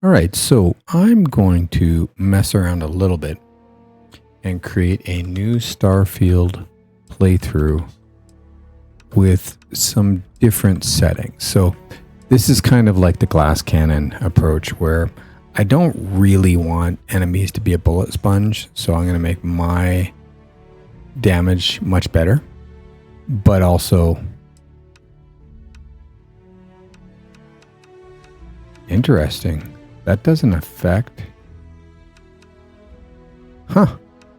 All right, so I'm going to mess around a little bit and create a new Starfield playthrough with some different settings. So this is kind of like the glass cannon approach where I don't really want enemies to be a bullet sponge. So I'm going to make my damage much better, but also interesting. That doesn't affect.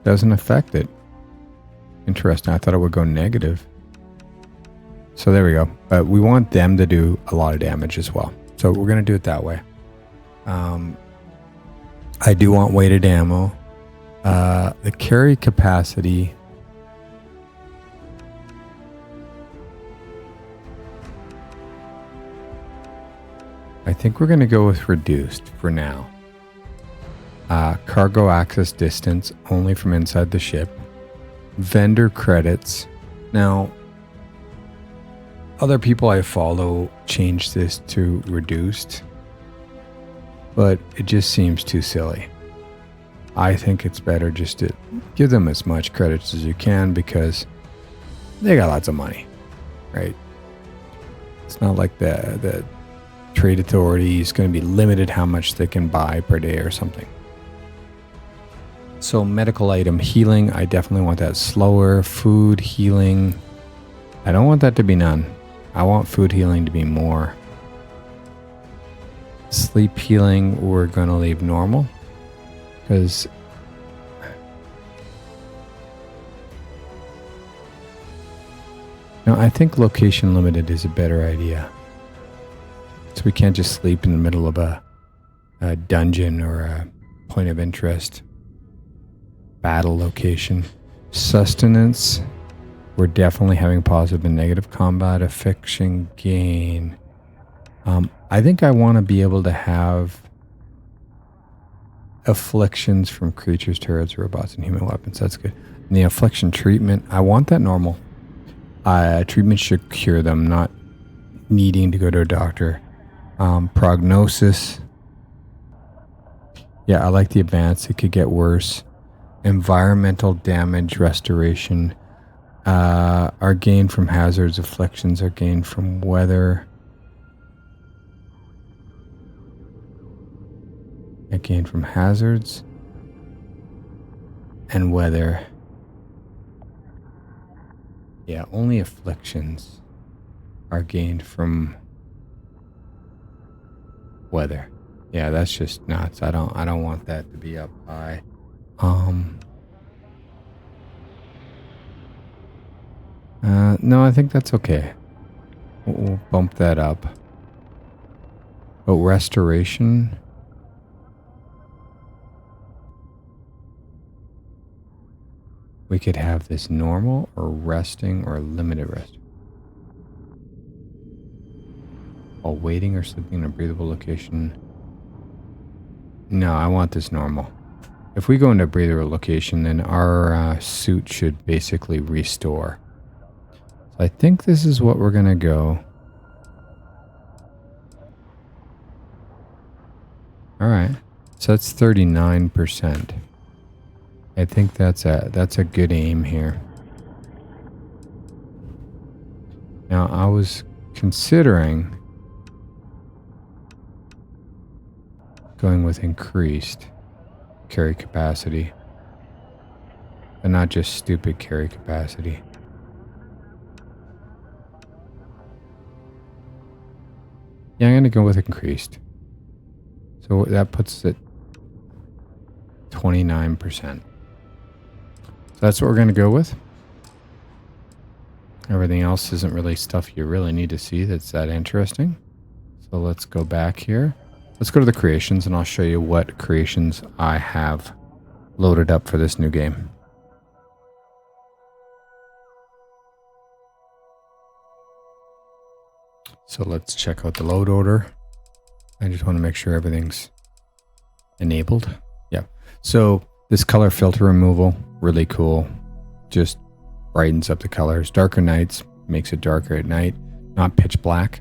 Doesn't affect it. Interesting. I thought it would go negative. So there we go. But we want them to do a lot of damage as well. So we're going to do it that way. I do want weighted ammo. The carry capacity. I think we're going to go with reduced for now. Cargo access distance only from inside the ship. Vendor credits. Now, other people I follow change this to reduced, but it just seems too silly. I think it's better just to give them as much credits as you can because they got lots of money, right? It's not like the trade authority is going to be limited how much they can buy per day or something. So medical item healing, I definitely want that slower. Food healing, I don't want that to be none. I want food healing to be more. Sleep healing, we're going to leave normal because no, I think location limited is a better idea. So we can't just sleep in the middle of a dungeon or a point of interest. Battle location. Sustenance. We're definitely having positive and negative combat. Affliction gain. I think I want to be able to have afflictions from creatures, turrets, robots, and human weapons. That's good. And the affliction treatment, I want that normal. Treatment should cure them, not needing to go to a doctor. Prognosis. Yeah, I like the advance. It could get worse. Environmental damage restoration. Our gain from hazards, afflictions, our gain from weather. A gain from hazards and weather. Yeah, only afflictions are gained from weather. Yeah, that's just nuts. I don't want that to be up high. No, I think that's okay. We'll bump that up. But restoration. We could have this normal or resting or limited rest. While waiting or sleeping in a breathable location. No, I want this normal. If we go into a breathable location, then our suit should basically restore. So I think this is what we're going to go. All right. So that's 39%. I think that's a good aim here. Now, I was considering going with increased carry capacity, but not just stupid carry capacity. Yeah, I'm going to go with increased. So that puts it 29%. So that's what we're going to go with. Everything else isn't really stuff you really need to see that's that interesting. So let's go back here. Let's go to the creations and I'll show you what creations I have loaded up for this new game. So let's check out the load order. I just want to make sure everything's enabled. Yeah. So this color filter removal, really cool. Just brightens up the colors. Darker nights makes it darker at night, not pitch black.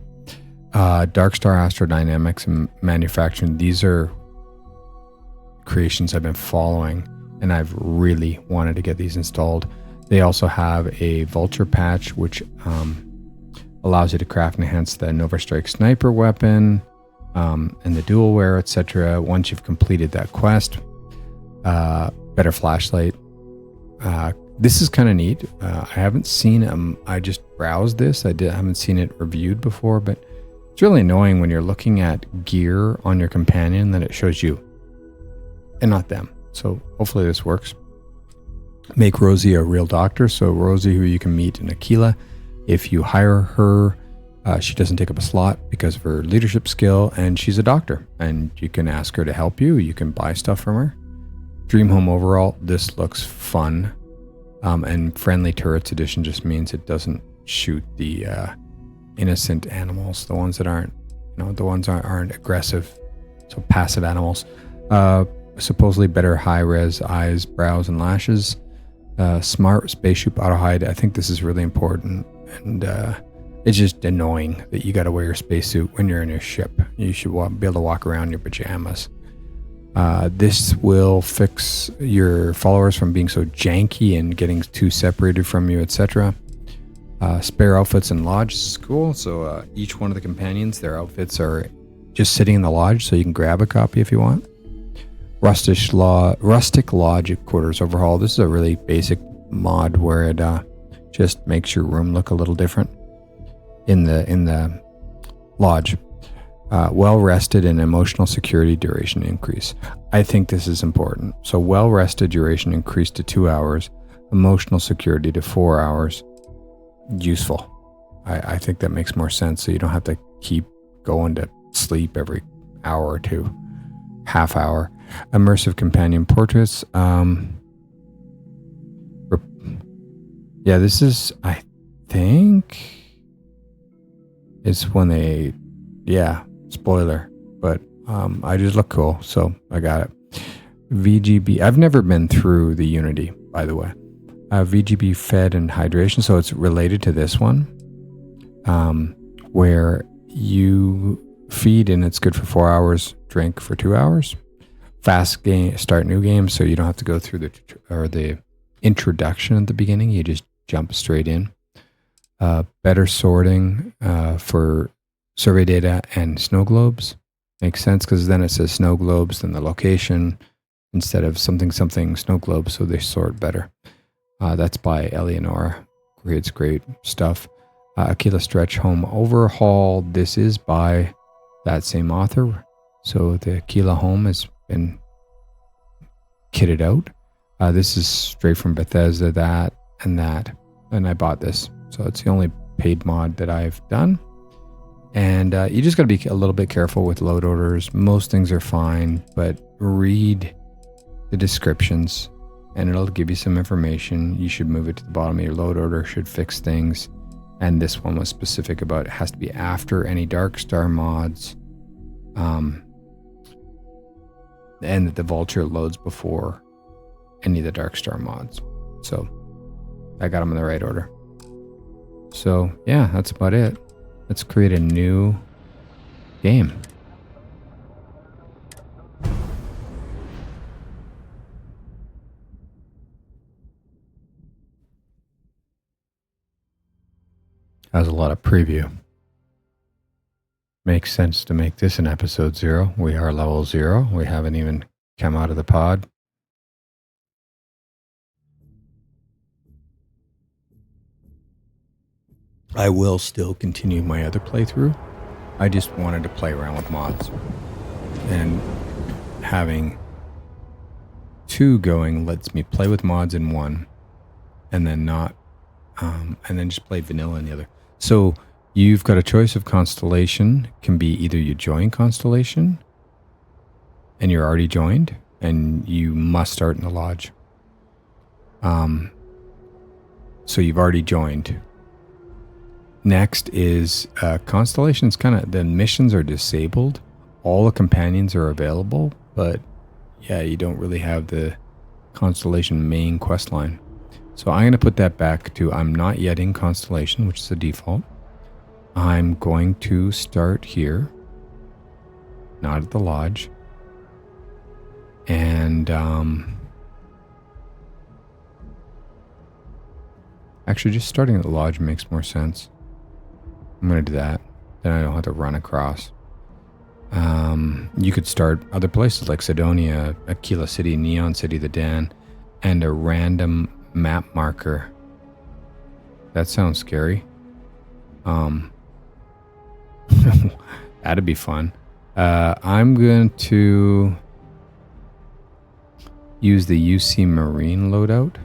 Dark Star Astrodynamics and Manufacturing. These are creations I've been following, and I've really wanted to get these installed. They also have a Vulture patch, which allows you to craft and enhance the Nova Strike sniper weapon and the dual wear, etc. Once you've completed that quest. Better flashlight. This is kind of neat. I haven't seen I just browsed this. I haven't seen it reviewed before, but it's really annoying when you're looking at gear on your companion that it shows you and not them. So hopefully this works. Make Rosie a real doctor. So Rosie, who you can meet in Aquila, if you hire her, she doesn't take up a slot because of her leadership skill, and she's a doctor, and you can ask her to help you. You can buy stuff from her. Dream Home overall, this looks fun. And Friendly Turrets Edition just means it doesn't shoot the innocent animals, the ones that aren't, the ones that aren't aggressive. So passive animals. Supposedly better high-res eyes, brows, and lashes. Smart spaceship auto hide. I think this is really important, and it's just annoying that you got to wear your spacesuit when you're in your ship. You should be able to walk around in your pajamas. This will fix your followers from being so janky and getting too separated from you, etc. Spare outfits in lodge. This is cool. So each one of the companions, their outfits are just sitting in the lodge, so you can grab a copy if you want. Rustic Lodge Quarters Overhaul. This is a really basic mod where it just makes your room look a little different in the lodge. Well rested and emotional security duration increase. I think this is important. So well rested duration increased to 2 hours, emotional security to 4 hours. Useful. I think that makes more sense, so you don't have to keep going to sleep every hour or two. Half hour. Immersive companion portraits. This is, I think, it's when they, spoiler, but I just look cool, so I got it. VGB. I've never been through the Unity, by the way. VGB fed and hydration, so it's related to this one, where you feed and it's good for 4 hours, drink for 2 hours. Fast game, start new game, so you don't have to go through the introduction at the beginning. You just jump straight in. Better sorting for survey data and snow globes. Makes sense because then it says snow globes, then the location instead of something snow globes, so they sort better. That's by Eleonora. It's great stuff. Aquila Stretch Home Overhaul. This is by that same author. So the Aquila Home has been kitted out. This is straight from Bethesda, that, and I bought this. So it's the only paid mod that I've done. And you just got to be a little bit careful with load orders. Most things are fine, but read the descriptions and it'll give you some information. You should move it to the bottom of your load order, should fix things. And this one was specific about it has to be after any Dark Star mods. And that the Vulture loads before any of the Dark Star mods. So I got them in the right order. So yeah, that's about it. Let's create a new game. Has a lot of preview. Makes sense to make this an episode 0. We are level 0. We haven't even come out of the pod. I will still continue my other playthrough. I just wanted to play around with mods. And having 2 going lets me play with mods in one and then not, and then just play vanilla in the other. So you've got a choice of constellation. It can be either you join constellation and you're already joined and you must start in the lodge. So you've already joined. Next is constellations. Kind of the missions are disabled. All the companions are available, but yeah, you don't really have the constellation main quest line. So I'm going to put that back to I'm not yet in constellation, which is the default. I'm going to start here, not at the lodge. And actually, just starting at the lodge makes more sense. I'm going to do that. Then I don't have to run across. You could start other places like Sidonia, Aquila City, Neon City, the Dan, and a random map marker. That sounds scary. That'd be fun. I'm going to use the UC Marine loadout.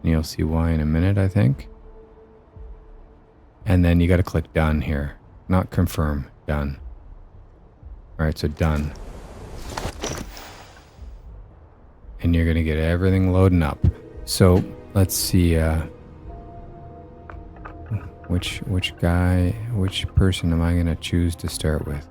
And you'll see why in a minute, I think. And then you got to click done here. Not confirm, done. All right, so done. And you're going to get everything loading up. So let's see which person am I going to choose to start with?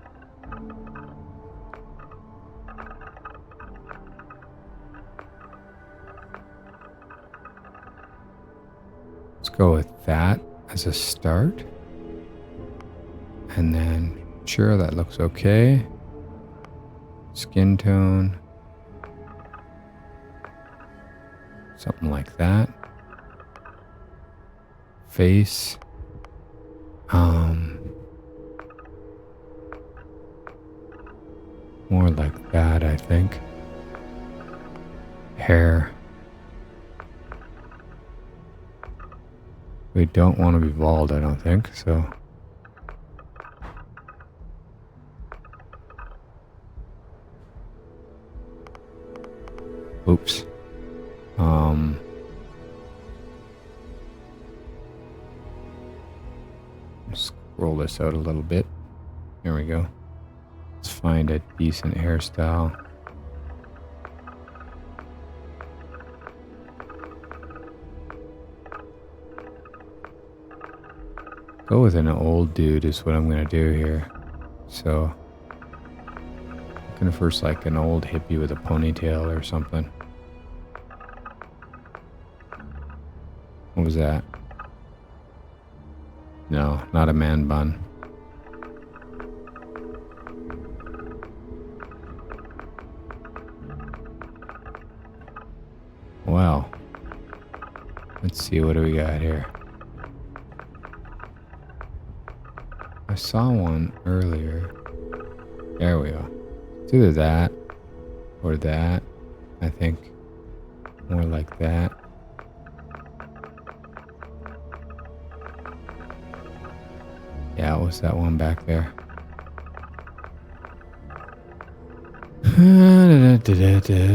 Let's go with that as a start. And then, sure, that looks okay. Skin tone. Something like that. Face. More like that, I think. Hair. We don't want to be bald, I don't think, so. Oops. Scroll this out a little bit. There we go. Let's find a decent hairstyle. Go with an old dude is what I'm going to do here. So, I'm going to first like an old hippie with a ponytail or something. What was that? No, not a man bun. Wow. Let's see, what do we got here? I saw one earlier. There we go. It's either that or that. I think more like that. Yeah, it was that one back there.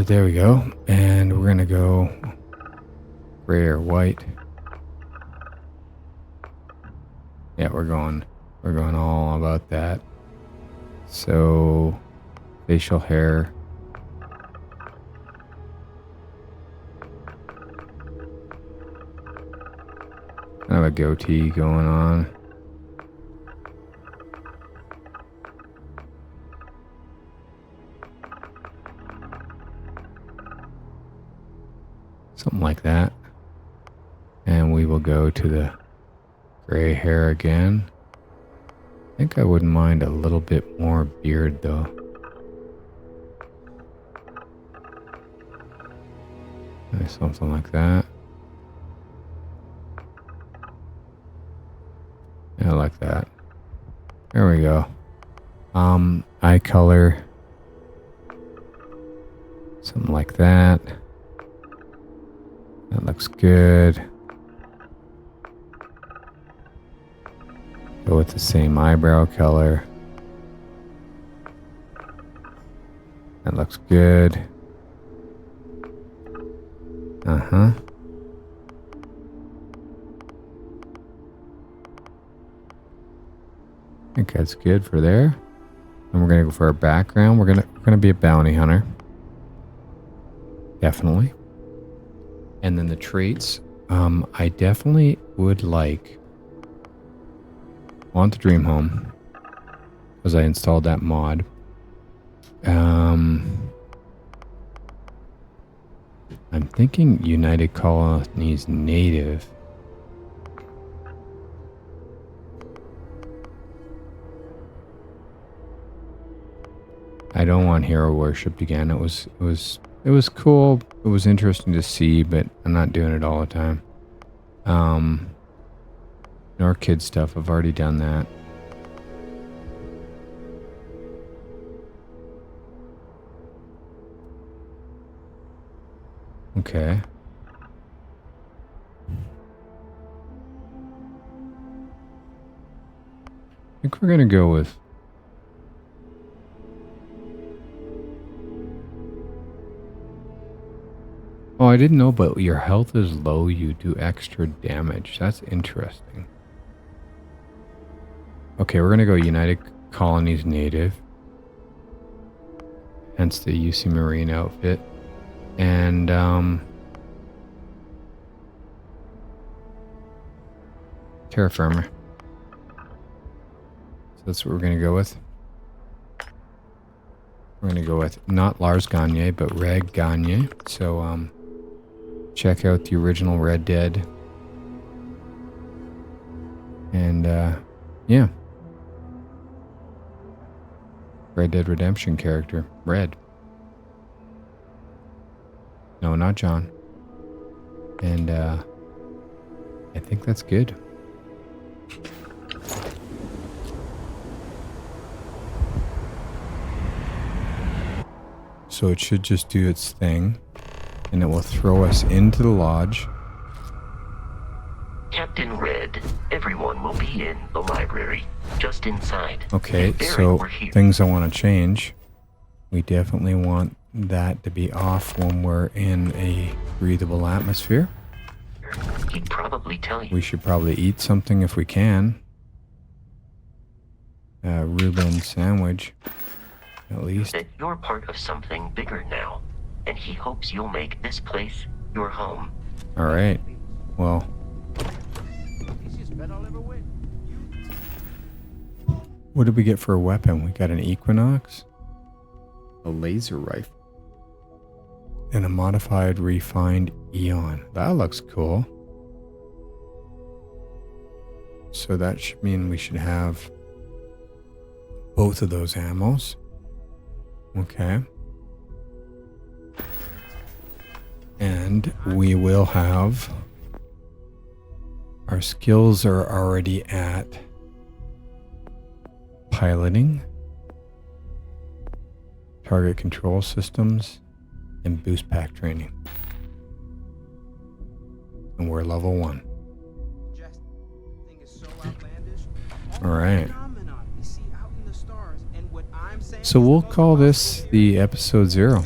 There we go. And we're gonna go gray or white. Yeah, we're going all about that. So facial hair. Kind of a goatee going on. Something like that. And we will go to the gray hair again. I think I wouldn't mind a little bit more beard though. Something like that. Yeah, I like that. There we go. Eye color. Something like that. That looks good. Go with the same eyebrow color. That looks good. Uh-huh. I think that's good for there. And we're gonna go for our background. We're gonna be a bounty hunter. Definitely. And then the traits, I definitely would want the dream home because I installed that mod. I'm thinking United Colonies Native I don't want hero worshipped again. It was cool. It was interesting to see, but I'm not doing it all the time. Nor kid stuff. I've already done that. Okay. I think we're gonna go with oh, I didn't know, but your health is low, you do extra damage. That's interesting. Okay, we're gonna go United Colonies Native. Hence the UC Marine outfit. And Terra Firma. So that's what we're gonna go with. We're gonna go with not Lars Gagne, but Red Gagne. So check out the original Red Dead. And yeah. Red Dead Redemption character. Red. No, not John. And I think that's good. So it should just do its thing, and it will throw us into the lodge. Captain Red, everyone will be in the library, just inside. Okay, so things I want to change. We definitely want that to be off when we're in a breathable atmosphere. He'd probably tell you. We should probably eat something if we can. Reuben sandwich, at least. That you're part of something bigger now, and he hopes you'll make this place your home. All right. Well. What did we get for a weapon? We got an Equinox, a laser rifle, and a modified refined Eon. That looks cool. So that should mean we should have both of those ammos. Okay. And we will have... Our skills are already at piloting, target control systems, and boost pack training. And we're level 1. All right. So we'll call this the episode 0.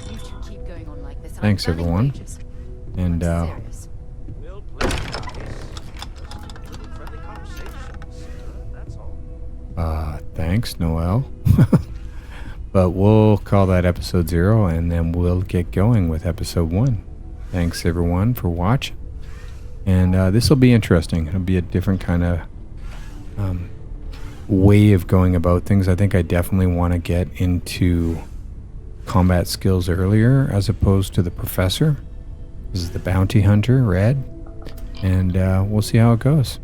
Thanks, everyone. And thanks, Noel. But we'll call that episode 0, and then we'll get going with episode 1. Thanks, everyone, for watching. And this will be interesting. It'll be a different kind of way of going about things. I think I definitely want to get into combat skills earlier as opposed to the professor. This is the bounty hunter, Red. And we'll see how it goes.